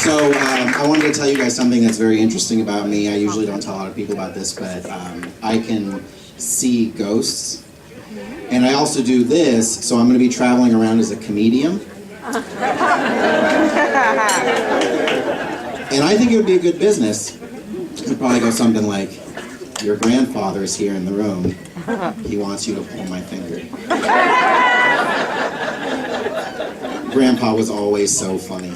So I wanted to tell you guys something that's very interesting about me. I usually don't tell a lot of people about this, but I can see ghosts. And I also do this, so I'm going to be traveling around as a comedian. And I think it would be a good business. It'd probably go something like, your grandfather's here in the room. He wants you to pull my finger. Grandpa was always so funny.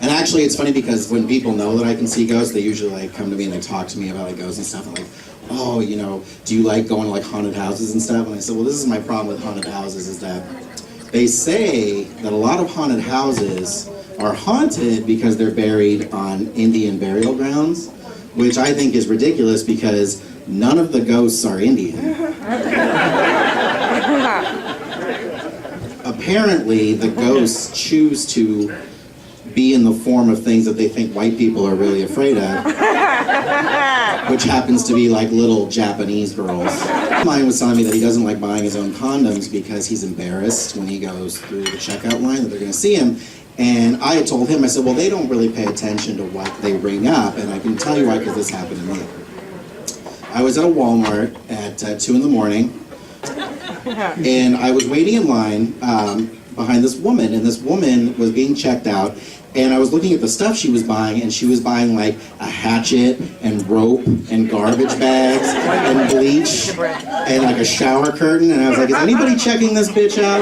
And actually it's funny because when people know that I can see ghosts, they usually like come to me and they talk to me about like ghosts and stuff, and like, oh, you know, do you like going to like haunted houses and stuff? And I said, well, this is my problem with haunted houses, is that they say that a lot of haunted houses are haunted because they're buried on Indian burial grounds, which I think is ridiculous because none of the ghosts are Indian. Apparently, the ghosts choose to be in the form of things that they think white people are really afraid of, which happens to be like little Japanese girls. Mine was telling me that he doesn't like buying his own condoms because he's embarrassed when he goes through the checkout line that they're going to see him. And I had told him, I said, well, they don't really pay attention to what they ring up, and I can tell you why, because this happened to me. I was at a Walmart at 2 in the morning, and I was waiting in line behind this woman, and this woman was being checked out, and I was looking at the stuff she was buying, and she was buying like a hatchet and rope and garbage bags and bleach and like a shower curtain, and I was like, is anybody checking this bitch out?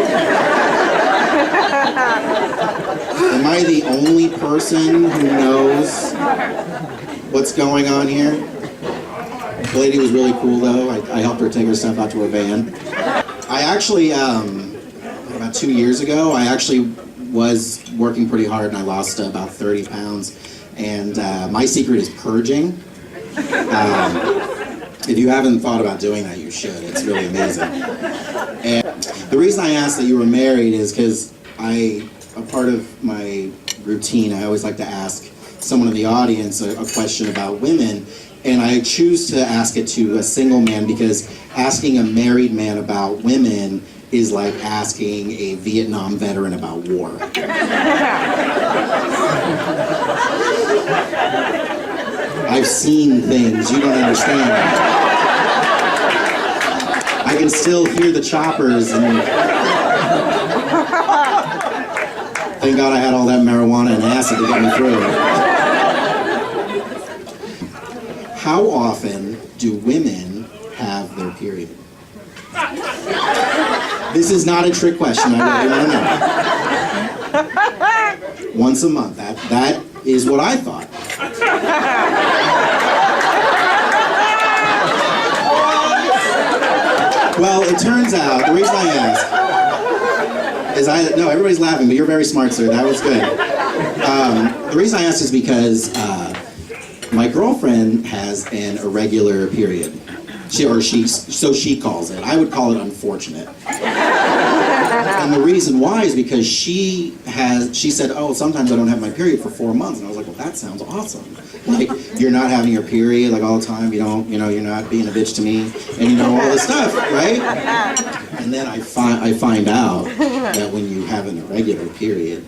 Am I the only person who knows what's going on here? The lady was really cool though. I helped her take her stuff out to her van. I actually, about 2 years ago, I actually was working pretty hard and I lost about 30 pounds. And my secret is purging. If you haven't thought about doing that, you should. It's really amazing. And the reason I asked that you were married is because a part of my routine, I always like to ask someone in the audience a question about women, and I choose to ask it to a single man because asking a married man about women is like asking a Vietnam veteran about war. I've seen things you don't understand. I can still hear the choppers, and thank God I had all that marijuana and acid to get me through. How often do women have their period? This is not a trick question, I really want to know. Once a month, that is what I thought. Well, it turns out, the reason I ask, no, everybody's laughing, but you're very smart, sir. That was good. The reason I asked is because my girlfriend has an irregular period. So she calls it. I would call it unfortunate. And the reason why is because she said, oh, sometimes I don't have my period for 4 months. And I was like, well, that sounds awesome. Like, you're not having your period like all the time. You're not being a bitch to me, and all this stuff, right? And then I find out that when you have an irregular period,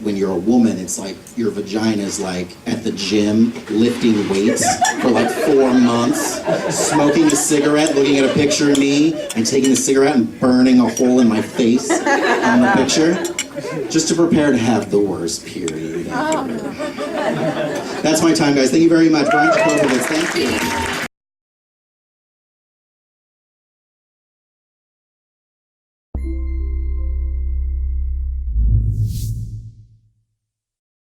when you're a woman, it's like your vagina's like at the gym lifting weights for like 4 months, smoking a cigarette, looking at a picture of me, and taking the cigarette and burning a hole in my face on the picture, just to prepare to have the worst period ever. That's my time, guys. Thank you very much. Brian Jacobovitz, thank you.